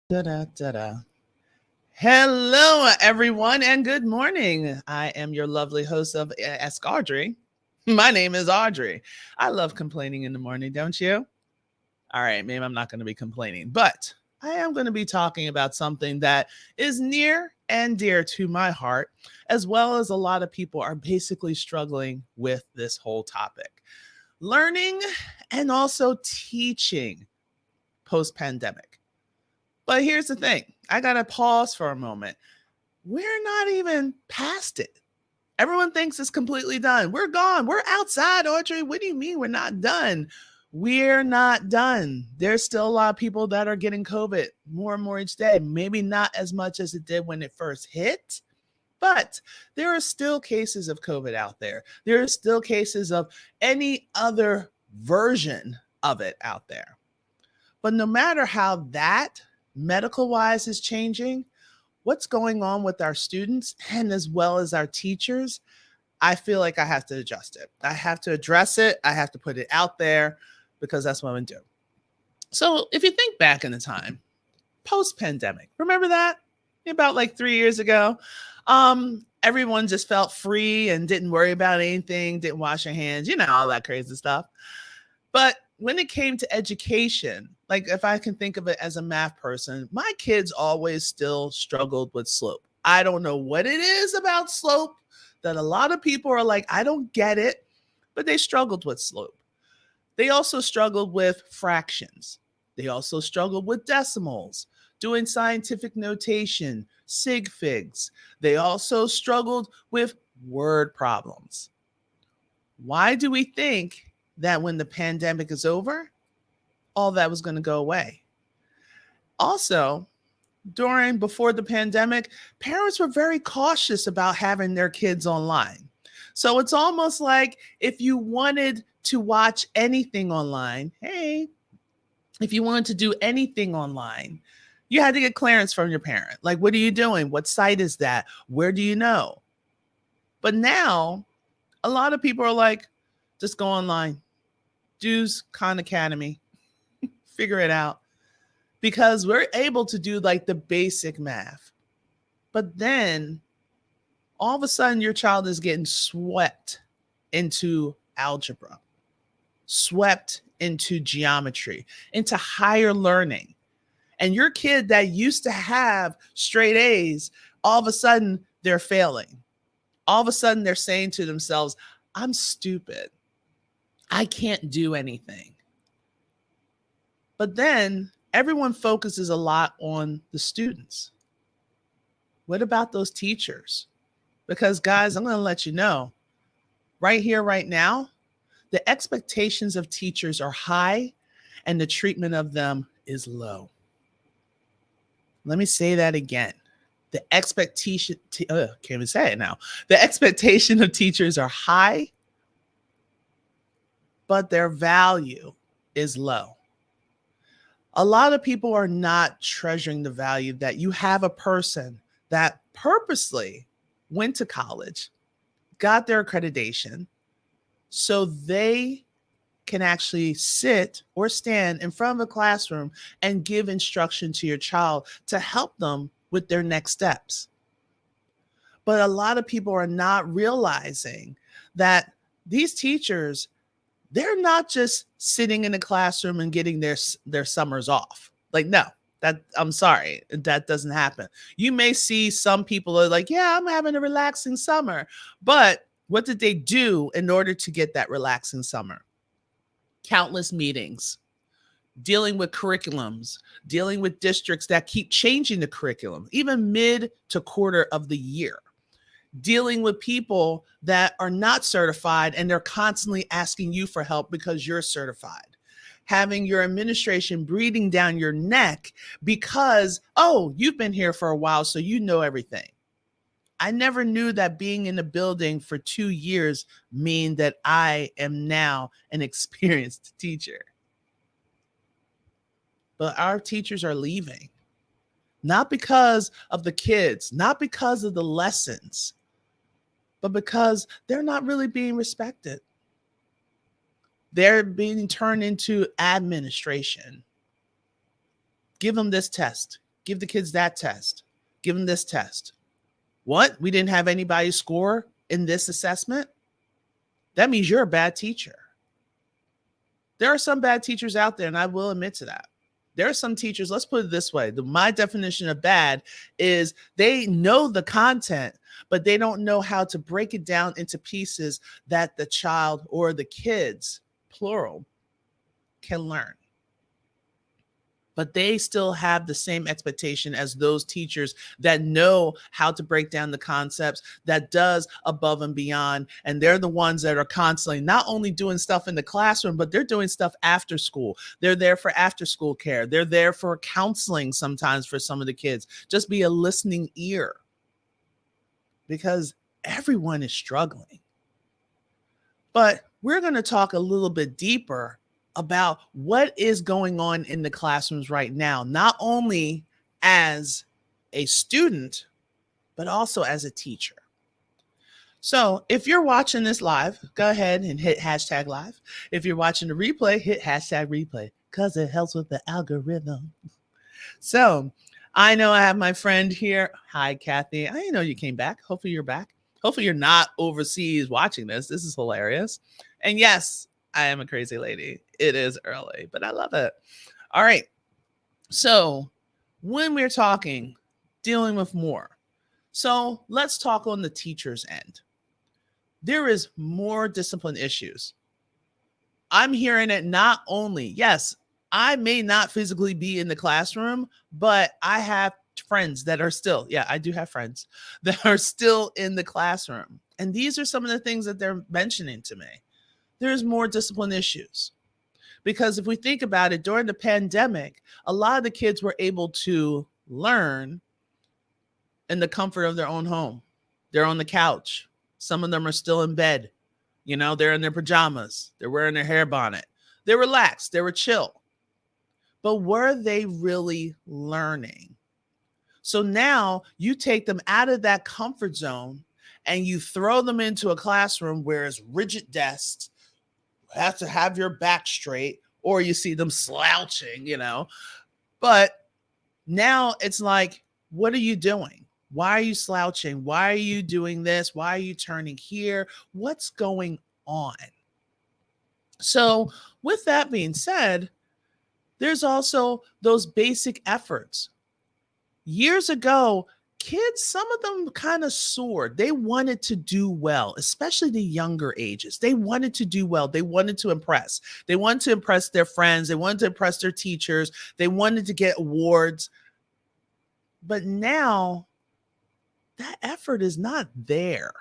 Da-da-da-da. Hello, everyone, and good morning. I am your lovely host of Ask Audrey. My name is Audrey. I love complaining in the morning, don't you? All right, maybe I'm not going to be complaining, but I am going to be talking about something that is near and dear to my heart, as well as a lot of people are basically struggling with this whole topic learning and also teaching post pandemic. But here's the thing, I got to pause for a moment. We're not even past it. Everyone thinks it's completely done. We're gone. We're outside, Audrey. What do you mean we're not done? We're not done. There's still a lot of people that are getting COVID more and more each day. Maybe not as much as it did when it first hit, but there are still cases of COVID out there. There are still cases of any other version of it out there. But no matter how that medical wise is changing, what's going on with our students and as well as our teachers, I feel like I have to adjust it. I have to address it. I have to put it out there because that's what I'm going to do. So if you think back in the time, post pandemic, remember that? About like 3 years ago, everyone just felt free and didn't worry about anything, didn't wash their hands, all that crazy stuff. But when it came to education, like if I can think of it as a math person, my kids always still struggled with slope. I don't know what it is about slope that a lot of people are like, I don't get it, but they struggled with slope. They also struggled with fractions. They also struggled with decimals, doing scientific notation, sig figs. They also struggled with word problems. Why do we think that when the pandemic is over, all that was going to go away? Also, before the pandemic, parents were very cautious about having their kids online. So it's almost like if you wanted to watch anything online, hey, if you wanted to do anything online, you had to get clearance from your parent. Like, what are you doing? What site is that? Where do you know? But now, a lot of people are like, just go online, Dues Khan Academy, figure it out. Because we're able to do like the basic math. But then all of a sudden, your child is getting swept into algebra, swept into geometry, into higher learning. And your kid that used to have straight A's, all of a sudden they're failing. All of a sudden they're saying to themselves, I'm stupid. I can't do anything. But then everyone focuses a lot on the students. What about those teachers? Because, guys, I'm going to let you know right here, right now, the expectations of teachers are high and the treatment of them is low. Let me say that again. The expectation, can't even say it now. The expectation of teachers are high, but their value is low. A lot of people are not treasuring the value that you have a person that purposely went to college, got their accreditation, so they can actually sit or stand in front of a classroom and give instruction to your child to help them with their next steps. But a lot of people are not realizing that these teachers, they're not just sitting in a classroom and getting their summers off. Like, no, that I'm sorry, that doesn't happen. You may see some people are like, yeah, I'm having a relaxing summer. But what did they do in order to get that relaxing summer? Countless meetings, dealing with curriculums, dealing with districts that keep changing the curriculum, even mid to quarter of the year, dealing with people that are not certified and they're constantly asking you for help because you're certified. Having your administration breathing down your neck because, oh, you've been here for a while, so you know everything. I never knew that being in a building for 2 years mean that I am now an experienced teacher. But our teachers are leaving, not because of the kids, not because of the lessons, but because they're not really being respected. They're being turned into administration. Give them this test. Give the kids that test. Give them this test. What? We didn't have anybody score in this assessment? That means you're a bad teacher. There are some bad teachers out there, and I will admit to that. There are some teachers, let's put it this way. My definition of bad is they know the content, but they don't know how to break it down into pieces that the child or the kids, plural, can learn. But they still have the same expectation as those teachers that know how to break down the concepts, that does above and beyond. And they're the ones that are constantly not only doing stuff in the classroom, but they're doing stuff after school. They're there for after school care. They're there for counseling sometimes for some of the kids. Just be a listening ear, because everyone is struggling. But we're going to talk a little bit deeper about what is going on in the classrooms right now, not only as a student, but also as a teacher. So if you're watching this live, go ahead and hit hashtag live. If you're watching the replay, hit hashtag replay, because it helps with the algorithm. So I know I have my friend here. Hi, Kathy. I didn't know you came back. Hopefully you're back. Hopefully you're not overseas watching this. This is hilarious. And yes, I am a crazy lady. It is early, but I love it. All right. So when we're talking, dealing with more. So let's talk on the teacher's end. There is more discipline issues. I'm hearing it not only, yes, I may not physically be in the classroom, but I have friends that are still, I do have friends that are still in the classroom. And these are some of the things that they're mentioning to me. There's more discipline issues. Because if we think about it, during the pandemic, a lot of the kids were able to learn in the comfort of their own home. They're on the couch. Some of them are still in bed. They're in their pajamas. They're wearing their hair bonnet. They're relaxed. They were chill. But were they really learning? So now you take them out of that comfort zone and you throw them into a classroom where it's rigid desks, have to have your back straight, or you see them slouching, But now it's like, what are you doing? Why are you slouching? Why are you doing this? Why are you turning here? What's going on? So with that being said, there's also those basic efforts. Years ago, kids, some of them kind of soared. They wanted to do well, especially the younger ages. They wanted to do well. They wanted to impress. They wanted to impress their friends. They wanted to impress their teachers. They wanted to get awards. But now that effort is not there.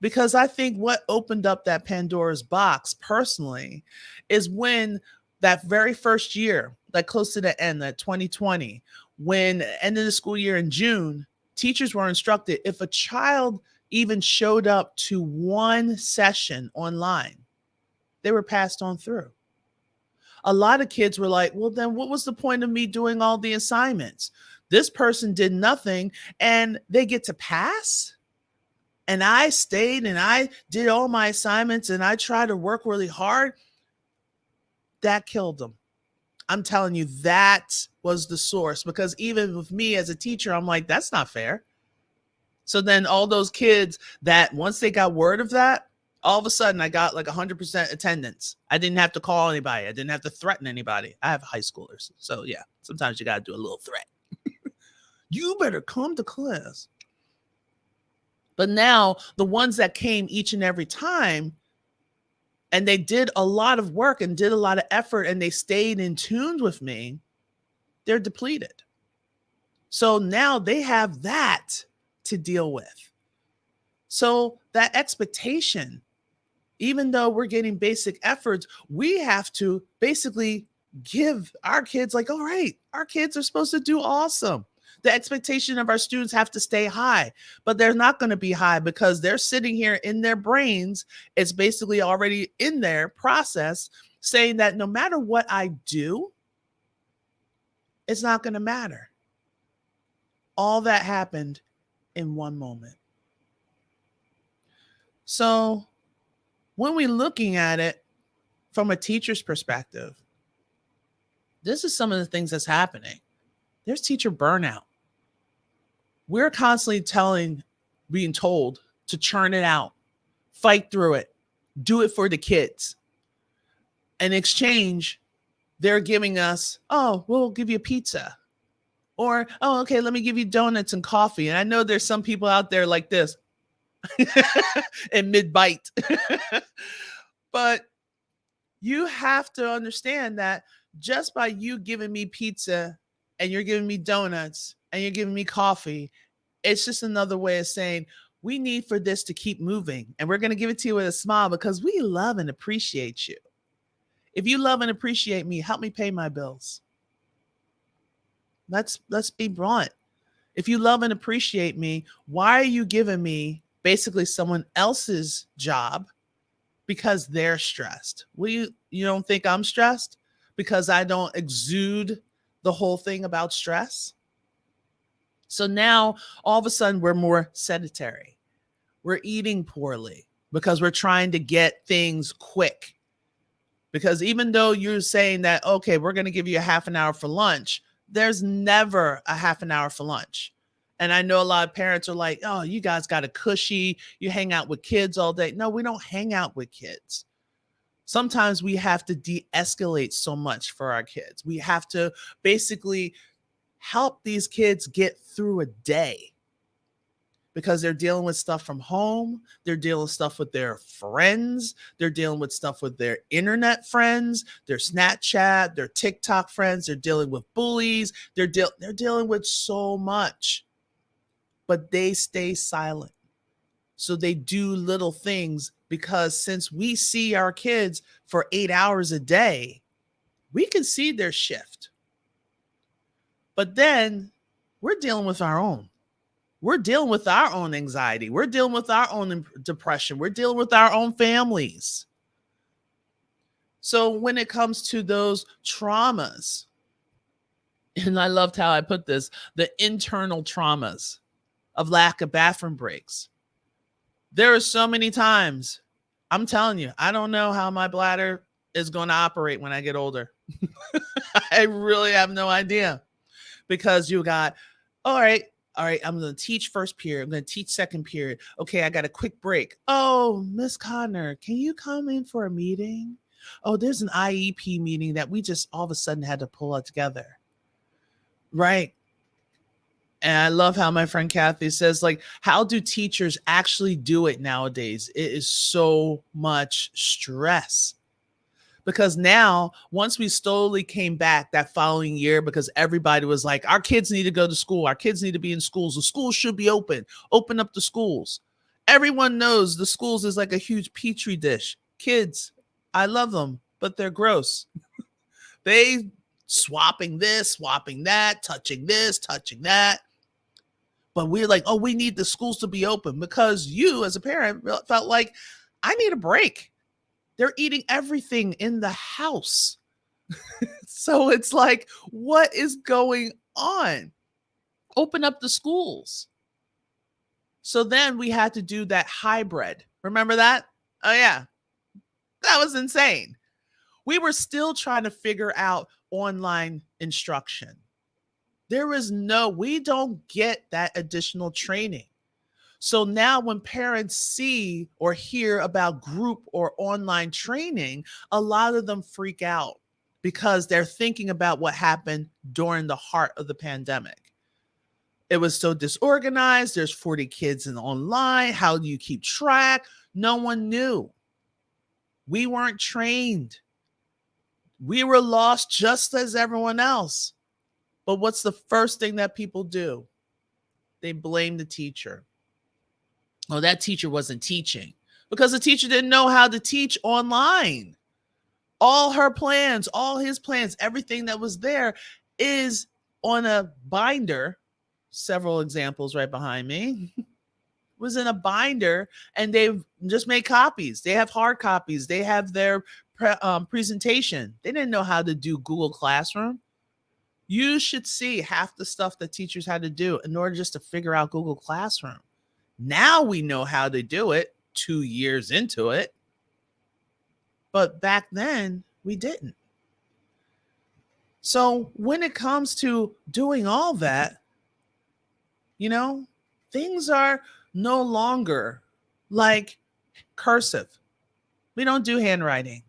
Because I think what opened up that Pandora's box personally is when that very first year, like close to the end, that 2020, when end of the school year in June, teachers were instructed if a child even showed up to one session online, they were passed on through. A lot of kids were like, well, then what was the point of me doing all the assignments? This person did nothing and they get to pass? And I stayed and I did all my assignments and I tried to work really hard. That killed them. I'm telling you, that was the source, because even with me as a teacher, I'm like, that's not fair. So then all those kids that once they got word of that, all of a sudden I got like 100% attendance. I didn't have to call anybody. I didn't have to threaten anybody. I have high schoolers. So yeah, sometimes you got to do a little threat. You better come to class. But now the ones that came each and every time, and they did a lot of work and did a lot of effort and they stayed in tune with me, they're depleted. So now they have that to deal with. So that expectation, even though we're getting basic efforts, we have to basically give our kids like, all right, our kids are supposed to do awesome. The expectation of our students have to stay high, but they're not going to be high because they're sitting here in their brains. It's basically already in their process saying that no matter what I do, it's not going to matter. All that happened in one moment. So when we're looking at it from a teacher's perspective, this is some of the things that's happening. there's teacher burnout. We're constantly being told to churn it out, fight through it, do it for the kids. In exchange, they're giving us, oh, we'll give you a pizza. Or, oh, okay, let me give you donuts and coffee. And I know there's some people out there like this in mid-bite. But you have to understand that just by you giving me pizza and you're giving me donuts and you're giving me coffee, it's just another way of saying we need for this to keep moving. And we're going to give it to you with a smile because we love and appreciate you. If you love and appreciate me, help me pay my bills. Let's be blunt. If you love and appreciate me, why are you giving me basically someone else's job because they're stressed? You don't think I'm stressed because I don't exude the whole thing about stress? So now all of a sudden we're more sedentary. We're eating poorly because we're trying to get things quick. Because even though you're saying that, okay, we're going to give you a half an hour for lunch, there's never a half an hour for lunch. And I know a lot of parents are like, oh, you guys got a cushy, you hang out with kids all day. No, we don't hang out with kids. Sometimes we have to de-escalate so much for our kids. We have to basically help these kids get through a day because they're dealing with stuff from home. They're dealing with stuff with their friends. They're dealing with stuff with their internet friends, their Snapchat, their TikTok friends. They're dealing with bullies. They're dealing with so much, but they stay silent. So they do little things because since we see our kids for 8 hours a day, we can see their shift. But then we're dealing with our own. We're dealing with our own anxiety. We're dealing with our own depression. We're dealing with our own families. So when it comes to those traumas, and I loved how I put this, the internal traumas of lack of bathroom breaks. There are so many times, I'm telling you, I don't know how my bladder is going to operate when I get older. I really have no idea. Because you got, all right, I'm going to teach first period. I'm going to teach second period. Okay, I got a quick break. Oh, Miss Codner, can you come in for a meeting? Oh, there's an IEP meeting that we just all of a sudden had to pull it together. Right. And I love how my friend Kathy says, like, how do teachers actually do it nowadays? It is so much stress. Because now, once we slowly came back that following year, because everybody was like, our kids need to go to school. Our kids need to be in schools. The schools should be open. Open up the schools. Everyone knows the schools is like a huge petri dish. Kids, I love them, but they're gross. They swapping this, swapping that, touching this, touching that. But we're like, oh, we need the schools to be open because you as a parent felt like, I need a break. They're eating everything in the house. So it's like, what is going on? Open up the schools. So then we had to do that hybrid. Remember that? Oh, yeah. That was insane. We were still trying to figure out online instruction. We don't get that additional training. So now when parents see or hear about group or online training, a lot of them freak out because they're thinking about what happened during the heart of the pandemic. It was so disorganized. There's 40 kids in online. How do you keep track? No one knew. We weren't trained. We were lost just as everyone else. But what's the first thing that people do? They blame the teacher. Oh, that teacher wasn't teaching because the teacher didn't know how to teach online. All her plans, all his plans, everything that was there is on a binder. Several examples right behind me was in a binder, and they've just made copies. They have hard copies. They have their presentation. They didn't know how to do Google Classroom. You should see half the stuff that teachers had to do in order just to figure out Google Classroom. Now we know how to do it 2 years into it. But back then, we didn't. So when it comes to doing all that, you know, things are no longer like cursive. We don't do handwriting.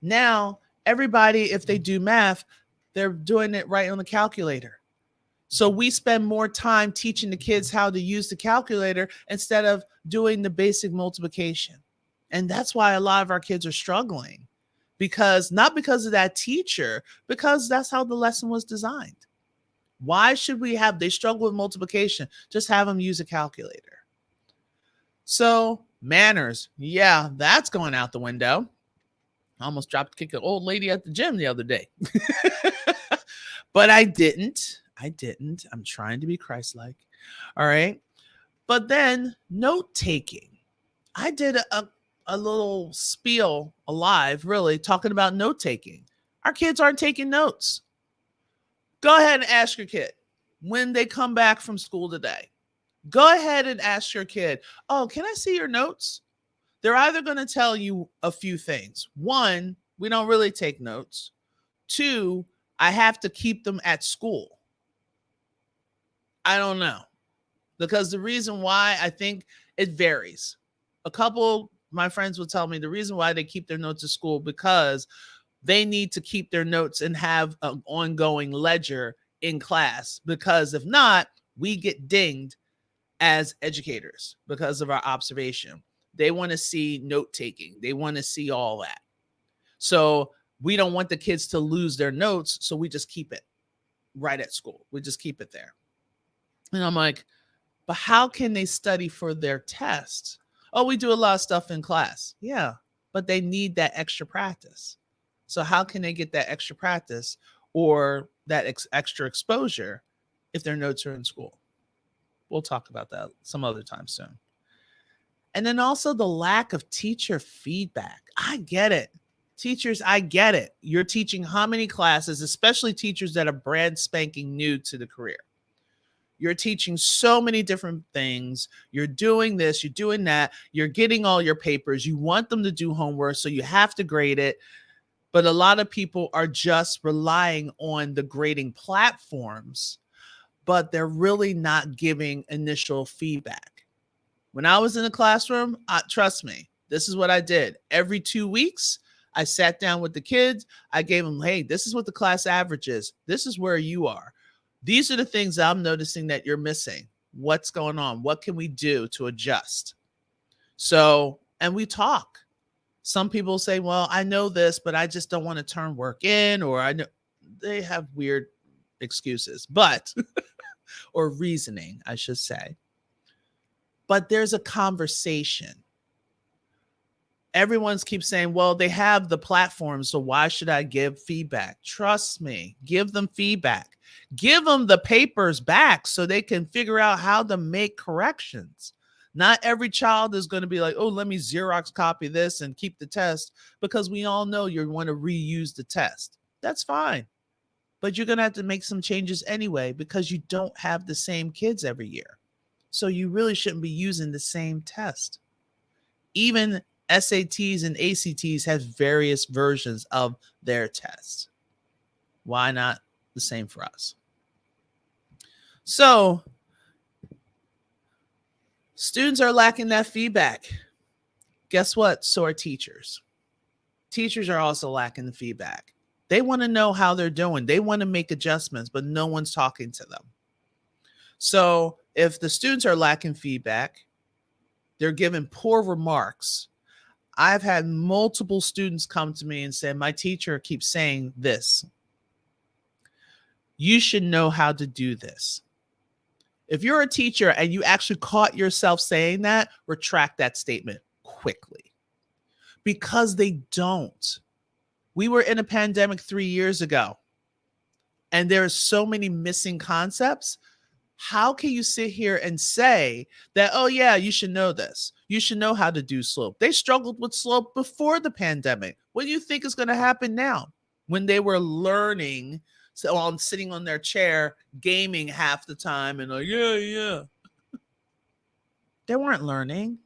Now, everybody, if they do math, they're doing it right on the calculator. So we spend more time teaching the kids how to use the calculator instead of doing the basic multiplication. And that's why a lot of our kids are struggling, because not because of that teacher, because that's how the lesson was designed. Why should we have, they struggle with multiplication, just have them use a calculator. So manners, yeah, that's going out the window. I almost dropped kick an old lady at the gym the other day. But I didn't. I didn't. I'm trying to be Christ-like. All right. But then note taking. I did a little spiel alive, really, talking about note taking. Our kids aren't taking notes. Go ahead and ask your kid when they come back from school today. Go ahead and ask your kid, oh, can I see your notes? They're either going to tell you a few things. One, we don't really take notes. Two, I have to keep them at school. I don't know. Because the reason why, I think it varies. A couple, my friends will tell me the reason why they keep their notes at school, because they need to keep their notes and have an ongoing ledger in class. Because if not, we get dinged as educators because of our observation. They want to see note taking. They want to see all that. So we don't want the kids to lose their notes. So we just keep it right at school. We just keep it there. And I'm like, but how can they study for their tests? Oh, we do a lot of stuff in class. Yeah, but they need that extra practice. So how can they get that extra practice or that extra exposure if their notes are in school? We'll talk about that some other time soon. And then also the lack of teacher feedback. I get it. Teachers, I get it. You're teaching how many classes, especially teachers that are brand spanking new to the career. You're teaching so many different things. You're doing this, you're doing that. You're getting all your papers. You want them to do homework, so you have to grade it. But a lot of people are just relying on the grading platforms, but they're really not giving initial feedback. When I was in the classroom, trust me, this is what I did. Every 2 weeks, I sat down with the kids. I gave them, hey, this is what the class average is. This is where you are. These are the things I'm noticing that you're missing. What's going on? What can we do to adjust? So, and we talk. Some people say, well, I know this, but I just don't want to turn work in, or I know they have weird excuses, but, or reasoning, I should say. But there's a conversation. Everyone's keeps saying, well, they have the platform, so why should I give feedback? Trust me, give them feedback. Give them the papers back so they can figure out how to make corrections. Not every child is going to be like, oh, let me Xerox copy this and keep the test, because we all know you want to reuse the test. That's fine. But you're going to have to make some changes anyway, because you don't have the same kids every year. So you really shouldn't be using the same test. Even SATs and ACTs have various versions of their tests. Why not the same for us? So students are lacking that feedback. Guess what? So are teachers. Teachers are also lacking the feedback. They want to know how they're doing. They want to make adjustments, but no one's talking to them. So if the students are lacking feedback, they're given poor remarks. I've had multiple students come to me and say, my teacher keeps saying this. You should know how to do this. If you're a teacher and you actually caught yourself saying that, retract that statement quickly, because they don't. We were in a pandemic 3 years ago, and there are so many missing concepts. How can you sit here and say that, oh, yeah, you should know this. You should know how to do slope. They struggled with slope before the pandemic. What do you think is going to happen now when they were learning, so on sitting on their chair, gaming half the time and like, yeah. They weren't learning.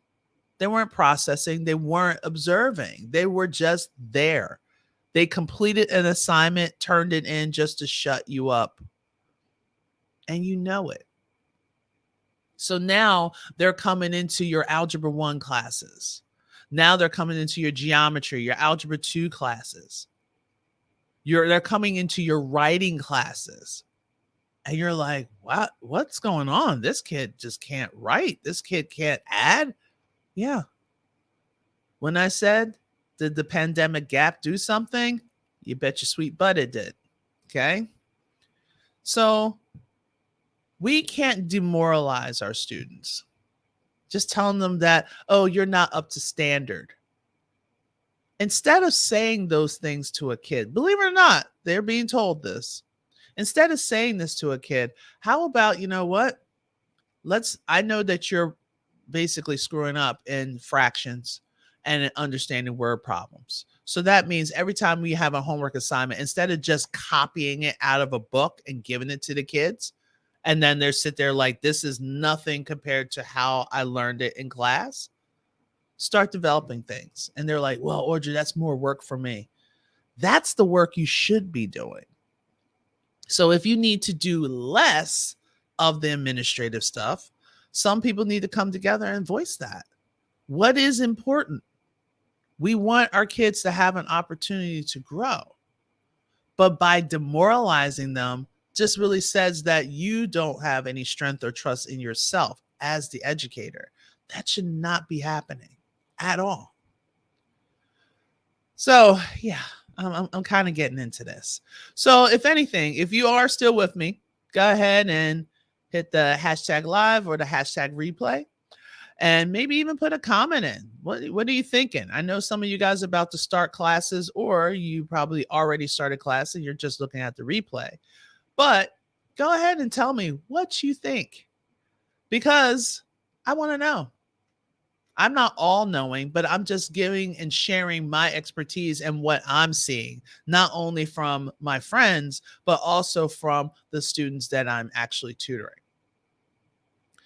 They weren't processing. They weren't observing. They were just there. They completed an assignment, turned it in just to shut you up. And you know it. So now they're coming into your Algebra 1 classes. Now they're coming into your geometry, your Algebra 2 classes. They're coming into your writing classes. And you're like, what's going on? This kid just can't write. This kid can't add. Yeah. When I said, did the pandemic gap do something? You bet your sweet butt it did. Okay. So we can't demoralize our students. Just telling them that, oh, you're not up to standard. Instead of saying those things to a kid, believe it or not, they're being told this. Instead of saying this to a kid, how about, you know what? I know that you're basically screwing up in fractions and in understanding word problems. So that means every time we have a homework assignment, instead of just copying it out of a book and giving it to the kids, and then they sit there like, this is nothing compared to how I learned it in class, start developing things. And they're like, well, Audrey, that's more work for me. That's the work you should be doing. So if you need to do less of the administrative stuff, some people need to come together and voice that. What is important? We want our kids to have an opportunity to grow. But by demoralizing them, just really says that you don't have any strength or trust in yourself as the educator. That should not be happening at all. So, yeah, I'm kind of getting into this. So, if anything, if you are still with me, go ahead and hit the hashtag live or the hashtag replay, and maybe even put a comment in. What are you thinking? I know some of you guys are about to start classes, or you probably already started class and you're just looking at the replay. But go ahead and tell me what you think, because I want to know. I'm not all knowing, but I'm just giving and sharing my expertise and what I'm seeing, not only from my friends, but also from the students that I'm actually tutoring.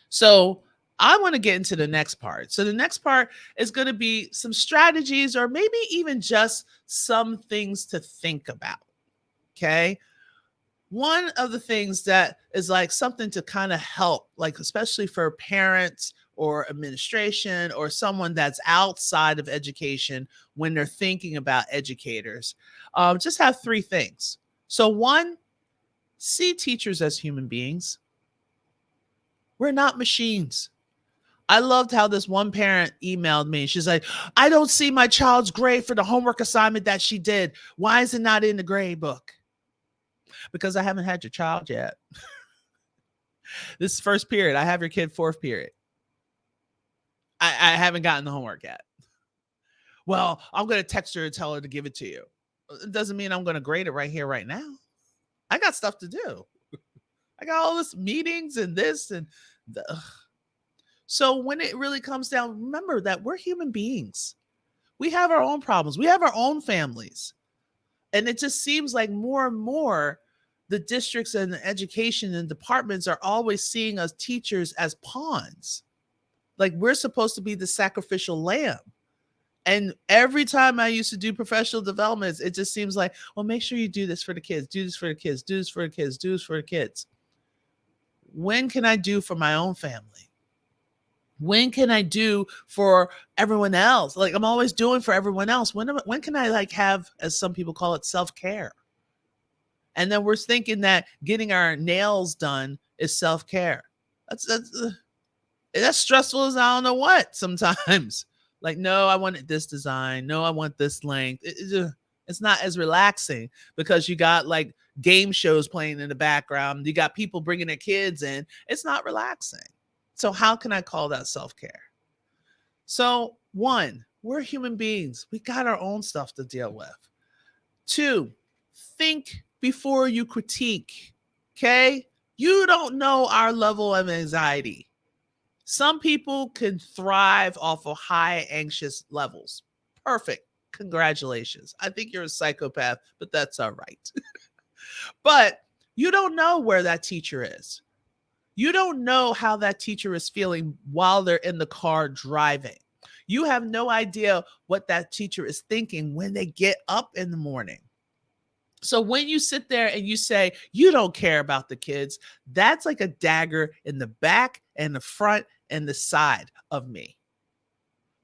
So I want to get into the next part. So the next part is going to be some strategies, or maybe even just some things to think about. Okay. One of the things that is like something to kind of help, like especially for parents or administration or someone that's outside of education when they're thinking about educators, just have three things. So one, see teachers as human beings. We're not machines. I loved how this one parent emailed me. She's like, I don't see my child's grade for the homework assignment that she did. Why is it not in the grade book? Because I haven't had your child yet. This is first period. I have your kid fourth period. I haven't gotten the homework yet. Well, I'm going to text her and tell her to give it to you. It doesn't mean I'm going to grade it right here, right now. I got stuff to do. I got all this meetings and this and the. So when it really comes down, remember that we're human beings. We have our own problems. We have our own families. And it just seems like more and more the districts and the education and departments are always seeing us teachers as pawns. Like we're supposed to be the sacrificial lamb. And every time I used to do professional developments, it just seems like, well, make sure you do this for the kids, do this for the kids, do this for the kids, do this for the kids. When can I do for my own family? When can I do for everyone else? Like I'm always doing for everyone else. When can I like have, as some people call it, self-care? And then we're thinking that getting our nails done is self-care. That's stressful as I don't know what sometimes. Like, no, I wanted this design. No, I want this length. It's not as relaxing because you got like game shows playing in the background. You got people bringing their kids in. It's not relaxing. So how can I call that self-care? So one, we're human beings. We got our own stuff to deal with. Two, think before you critique. Okay? You don't know our level of anxiety. Some people can thrive off of high anxious levels. Perfect. Congratulations. I think you're a psychopath, but that's all right. But you don't know where that teacher is. You don't know how that teacher is feeling while they're in the car driving. You have no idea what that teacher is thinking when they get up in the morning. So when you sit there and you say, you don't care about the kids, that's like a dagger in the back and the front and the side of me.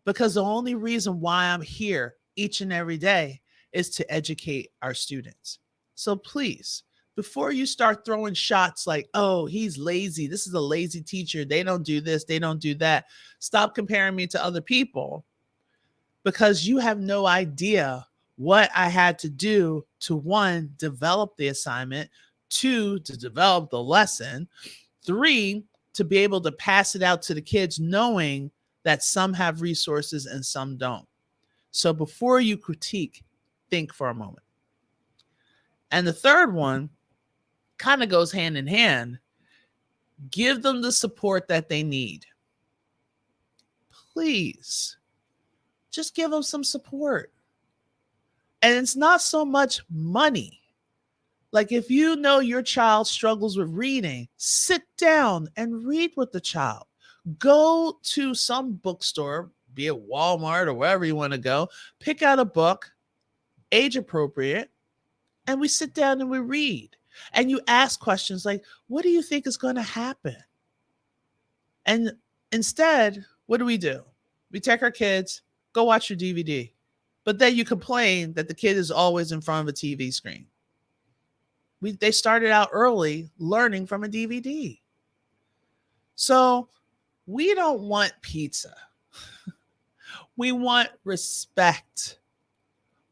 Because the only reason why I'm here each and every day is to educate our students. So please, before you start throwing shots like, oh, he's lazy, this is a lazy teacher, they don't do this, they don't do that, stop comparing me to other people, because you have no idea what I had to do to, one, develop the assignment, two, to develop the lesson, three, to be able to pass it out to the kids, knowing that some have resources and some don't. So before you critique, think for a moment. And the third one kind of goes hand in hand. Give them the support that they need. Please, just give them some support. And it's not so much money. Like if you know your child struggles with reading, sit down and read with the child. Go to some bookstore, be it Walmart or wherever you want to go, pick out a book, age appropriate, and we sit down and we read. And you ask questions like, what do you think is going to happen? And instead, what do? We take our kids, go watch your DVD. But then you complain that the kid is always in front of a TV screen. They started out early learning from a DVD. So we don't want pizza. We want respect.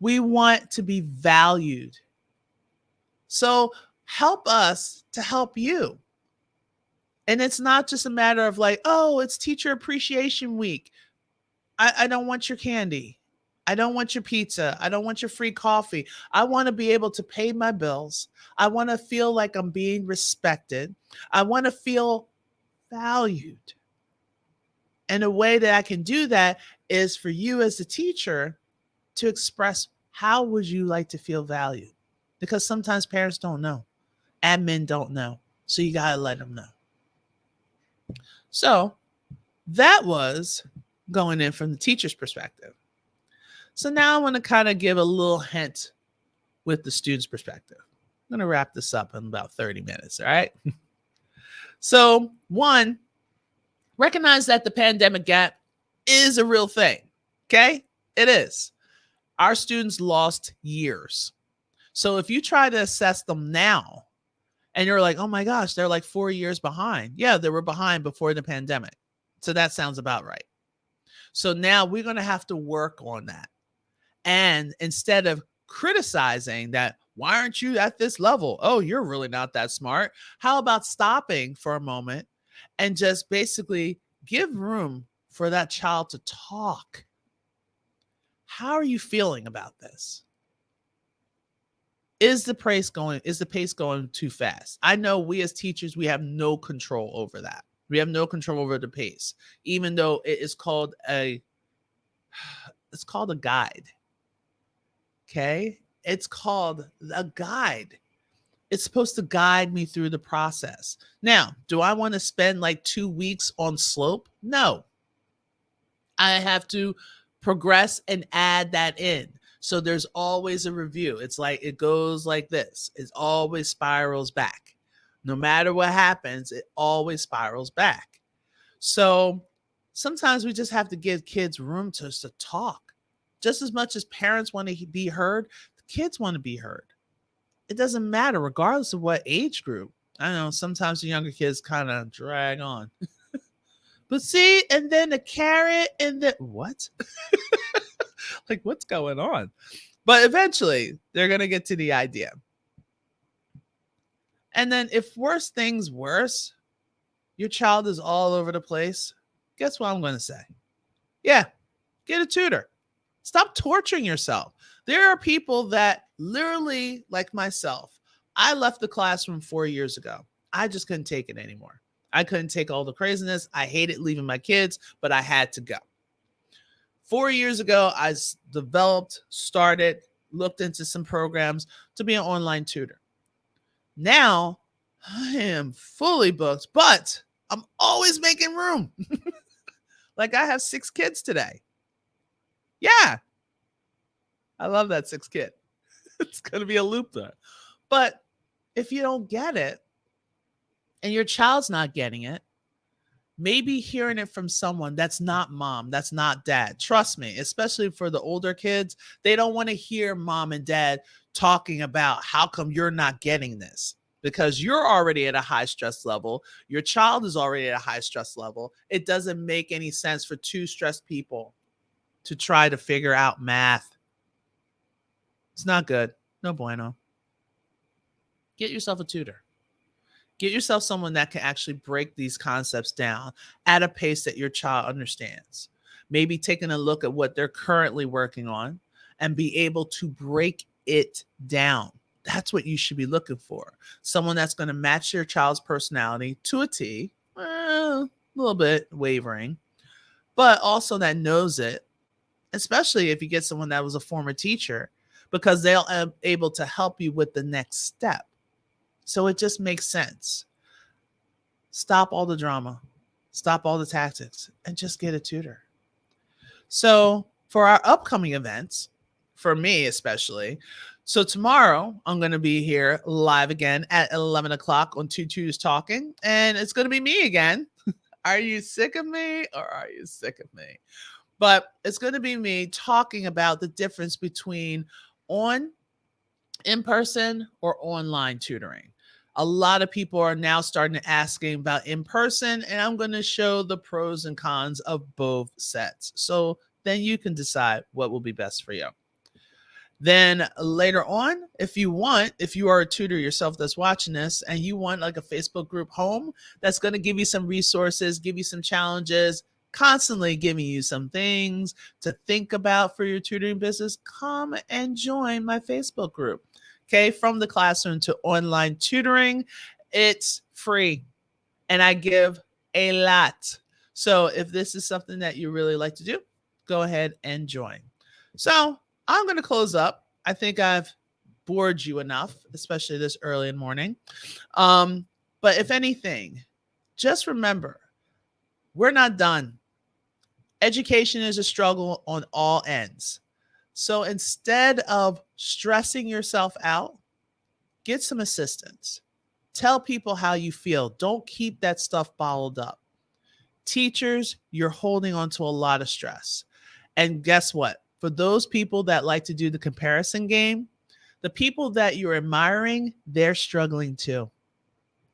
We want to be valued. So help us to help you. And it's not just a matter of like, oh, it's Teacher Appreciation Week. I don't want your candy. I don't want your pizza. I don't want your free coffee. I want to be able to pay my bills. I want to feel like I'm being respected. I want to feel valued. And a way that I can do that is for you as a teacher to express, how would you like to feel valued? Because sometimes parents don't know. Admin don't know. So you got to let them know. So that was going in from the teacher's perspective. So now I want to kind of give a little hint with the student's perspective. I'm going to wrap this up in about 30 minutes. All right. So one, recognize that the pandemic gap is a real thing. Okay. It is. Our students lost years. So if you try to assess them now and you're like, oh my gosh, they're like 4 years behind. Yeah, they were behind before the pandemic. So that sounds about right. So now we're going to have to work on that. And instead of criticizing that, why aren't you at this level? Oh, you're really not that smart. How about stopping for a moment and just basically give room for that child to talk? How are you feeling about this? Is the pace going too fast? I know we as teachers, we have no control over that. We have no control over the pace, even though it is called a guide. Okay. It's called a guide. It's supposed to guide me through the process. Now, do I want to spend like 2 weeks on slope? No. I have to progress and add that in. So there's always a review. It's like, it goes like this. It always spirals back. No matter what happens, it always spirals back. So sometimes we just have to give kids room to talk. Just as much as parents want to be heard, the kids want to be heard. It doesn't matter, regardless of what age group. I know sometimes the younger kids kind of drag on. But see, and then the carrot and the what? Like, what's going on? But eventually, they're going to get to the idea. And then if worse things worse, your child is all over the place, guess what I'm going to say? Yeah, get a tutor. Stop torturing yourself. There are people that literally, like myself, I left the classroom 4 years ago. I just couldn't take it anymore. I couldn't take all the craziness. I hated leaving my kids, but I had to go. 4 years ago, I looked into some programs to be an online tutor. Now, I am fully booked, but I'm always making room. Like I have 6 kids today. Yeah, I love that 6 kid. It's going to be a loop there. But if you don't get it and your child's not getting it, maybe hearing it from someone that's not mom, that's not dad. Trust me, especially for the older kids, they don't want to hear mom and dad talking about how come you're not getting this, because you're already at a high stress level. Your child is already at a high stress level. It doesn't make any sense for two stressed people to try to figure out math. It's not good. No bueno. Get yourself a tutor. Get yourself someone that can actually break these concepts down at a pace that your child understands. Maybe taking a look at what they're currently working on and be able to break it down. That's what you should be looking for. Someone that's going to match your child's personality to a T, a little bit wavering, but also that knows it, especially if you get someone that was a former teacher, because they'll be able to help you with the next step. So it just makes sense. Stop all the drama, stop all the tactics, and just get a tutor. So for our upcoming events, for me especially, so tomorrow I'm going to be here live again at 11 o'clock on Tutu's Talking, and it's going to be me again. Are you sick of me or are you sick of me? But it's going to be me talking about the difference between in person or online tutoring. A lot of people are now starting to asking about in person, and I'm going to show the pros and cons of both sets. So then you can decide what will be best for you. Then later on, if you are a tutor yourself that's watching this and you want like a Facebook group home that's going to give you some resources, give you some challenges, constantly giving you some things to think about for your tutoring business, come and join my Facebook group. Okay, from the classroom to online tutoring, it's free and I give a lot. So if this is something that you really like to do, go ahead and join. So I'm going to close up. I think I've bored you enough, especially this early in the morning. But if anything, just remember, we're not done. Education is a struggle on all ends. So instead of stressing yourself out, get some assistance. Tell people how you feel. Don't keep that stuff bottled up. Teachers, you're holding on to a lot of stress. And guess what? For those people that like to do the comparison game, the people that you're admiring, they're struggling too.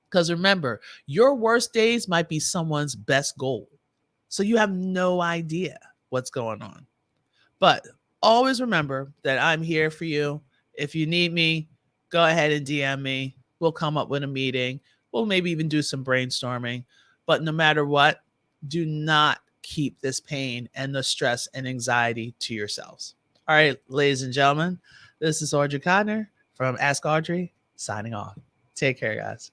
Because remember, your worst days might be someone's best goal. So you have no idea what's going on. But always remember that I'm here for you. If you need me, go ahead and DM me. We'll come up with a meeting. We'll maybe even do some brainstorming. But no matter what, do not keep this pain and the stress and anxiety to yourselves. All right, ladies and gentlemen, this is Audrey Codner from Ask Audrey, signing off. Take care, guys.